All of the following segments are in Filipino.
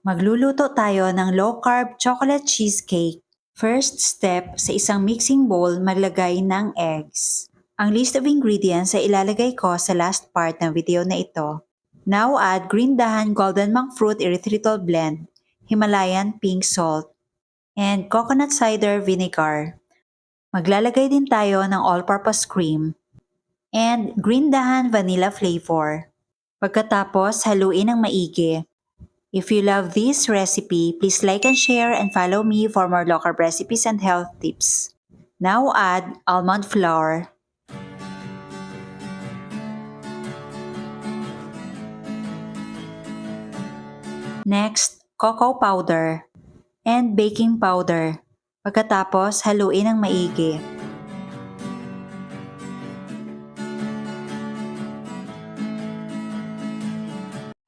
Magluluto tayo ng low-carb chocolate cheesecake. First step, sa isang mixing bowl, maglagay ng eggs. Ang list of ingredients ay ilalagay ko sa last part ng video na ito. Now add green dahan golden monk fruit erythritol blend, Himalayan pink salt, and coconut cider vinegar. Maglalagay din tayo ng all-purpose cream and green dahan vanilla flavor. Pagkatapos, haluin ng maigi. If you love this recipe, please like and share and follow me for more local recipes and health tips. Now add almond flour. Next, cocoa powder and baking powder. Pagkatapos, haluin ng maigi.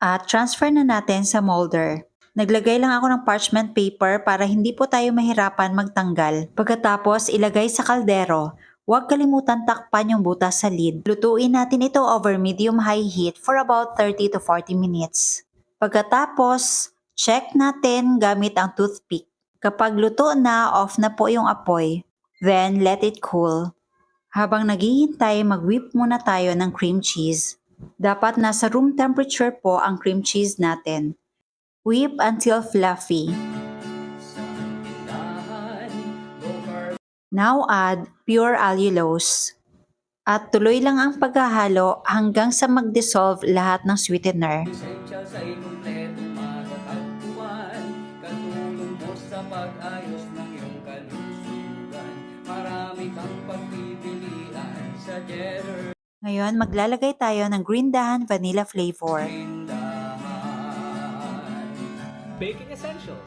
At transfer na natin sa molder. Naglagay lang ako ng parchment paper para hindi po tayo mahirapan magtanggal. Pagkatapos, ilagay sa kaldero. Huwag kalimutan takpan yung butas sa lid. Lutuin natin ito over medium-high heat for about 30 to 40 minutes. Pagkatapos, check natin gamit ang toothpick. Kapag luto na, off na po yung apoy. Then, let it cool. Habang naghihintay, mag-whip muna tayo ng cream cheese. Dapat nasa room temperature po ang cream cheese natin. Whip until fluffy. Now add pure allulose. At tuloy lang ang paghahalo hanggang sa mag-dissolve lahat ng sweetener. Katulong mo sa pag-ayos ng iyong kalusugan. Marami kang pagpipilian sa Jetter. Ngayon, maglalagay tayo ng green dahan vanilla flavor. Baking essentials,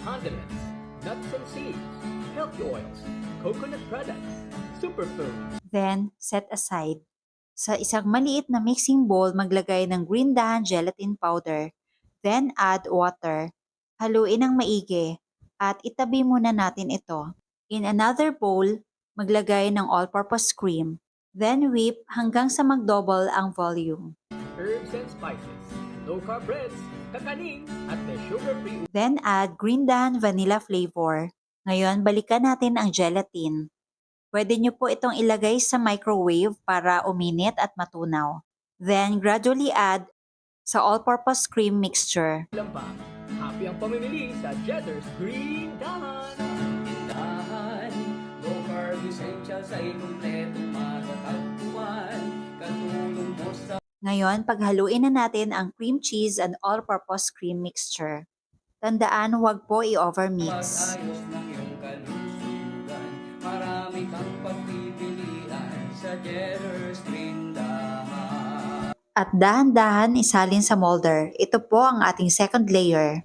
condiments, nuts and seeds, healthy oils, coconut products, superfoods. Then, set aside. Sa isang maliit na mixing bowl, maglagay ng green dahan gelatin powder. Then, add water. Haluin ng maigi. At itabi muna natin ito. In another bowl, maglagay ng all-purpose cream. Then whip hanggang sa mag-double ang volume. Herbs and spices, low-carb breads, kakanin, at the sugar-free. Then add green dahan vanilla flavor. Ngayon, balikan natin ang gelatin. Pwede nyo po itong ilagay sa microwave para uminit at matunaw. Then gradually add sa all-purpose cream mixture. Lang pa, happy ang pamimili sa Jetter's Green Dahan. Dahan, low carb essentials ay kumpletong matatagpuan. Katulong mo sa Ngayon, paghaluin na natin ang cream cheese and all-purpose cream mixture. Tandaan, huwag po i-overmix. pag-ayos ng iyong kalusugan. Marami kang pagpipilian sa Jetter's Green Dahan. At dahan-dahan isalin sa molder. Ito po ang ating second layer.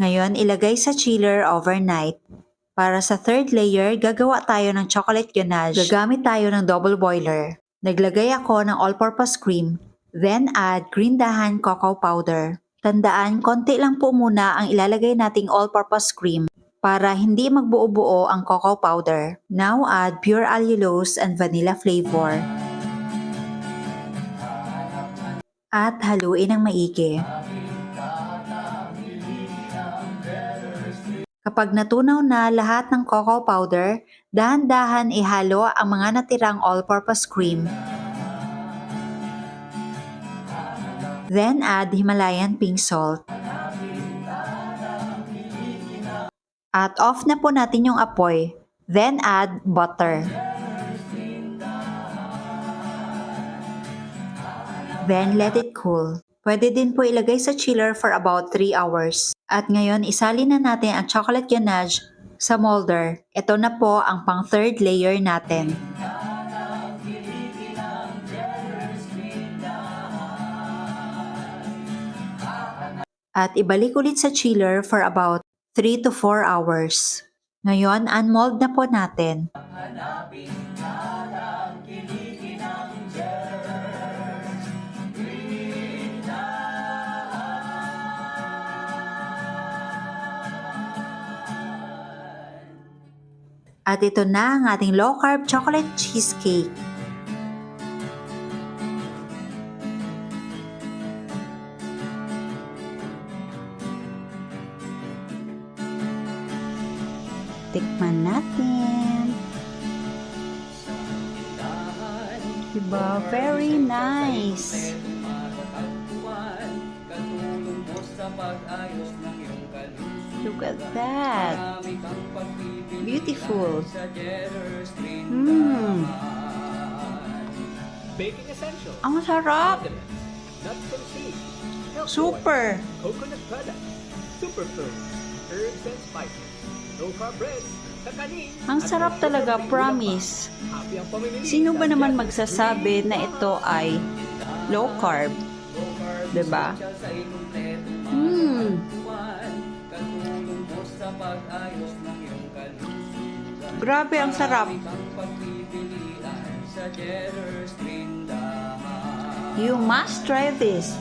Ngayon, ilagay sa chiller overnight. Para sa third layer, gagawa tayo ng chocolate ganache. Gagamit tayo ng double boiler. Naglagay ako ng all-purpose cream. Then add green dahan cocoa powder. Tandaan, konti lang po muna ang ilalagay nating all-purpose cream para hindi magbuo-buo ang cocoa powder. Now add pure allulose and vanilla flavor. At haluin ng maigi. Kapag natunaw na lahat ng cocoa powder, dahan-dahan ihalo ang mga natirang all-purpose cream. Then add Himalayan pink salt. At off na po natin yung apoy. Then add butter. Then let it cool. Pwede din po ilagay sa chiller for about 3 hours. At ngayon, isalin na natin ang chocolate ganache sa molder. Ito na po ang pang third layer natin. At ibalik ulit sa chiller for about 3 to 4 hours. Ngayon, unmold na po natin. At ito na ang ating low-carb chocolate cheesecake. Tikman natin. Sa tindahan, Diba? Very nice. matatagpuan, katulong mo sa pag-ayos ng iyong kalusugan. Look at that. Marami kang pagpipilian Beautiful. sa Jetter's Mm. Baking essentials. Ang sarap. Condiments, nuts and seeds. Milk Super. oil, coconut products, superfoods, herbs and spices, low-carb breads, kakanin, Ang at sarap may talaga, sugar-free promise. ulam pa. Happy ang pamimili Sino ba sa naman Jetter's magsasabi na ito ay low carb? Diba? Mm. Katulong mo sa pag-ayos ng iyong kalusugan. Grabe, ang sarap. Marami kang pagpipilian sa Jetter's tindahan. You must try this.